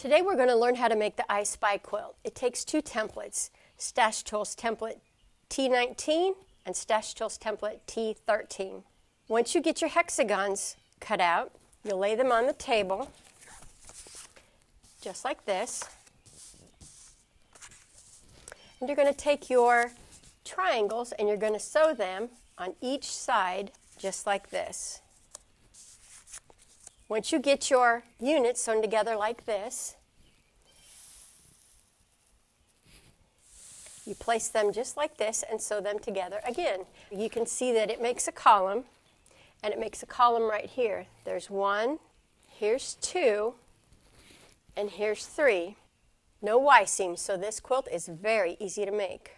Today we're going to learn how to make the I SPY quilt. It takes two templates, StashTools template T19 and StashTools template T13. Once you get your hexagons cut out, you'll lay them on the table, just like this. And you're going to take your triangles and you're going to sew them on each side, just like this. Once you get your units sewn together like this, you place them just like this and sew them together again. You can see that it makes a column, and it makes a column right here. There's one, here's two, and here's three. No Y seams, so this quilt is very easy to make.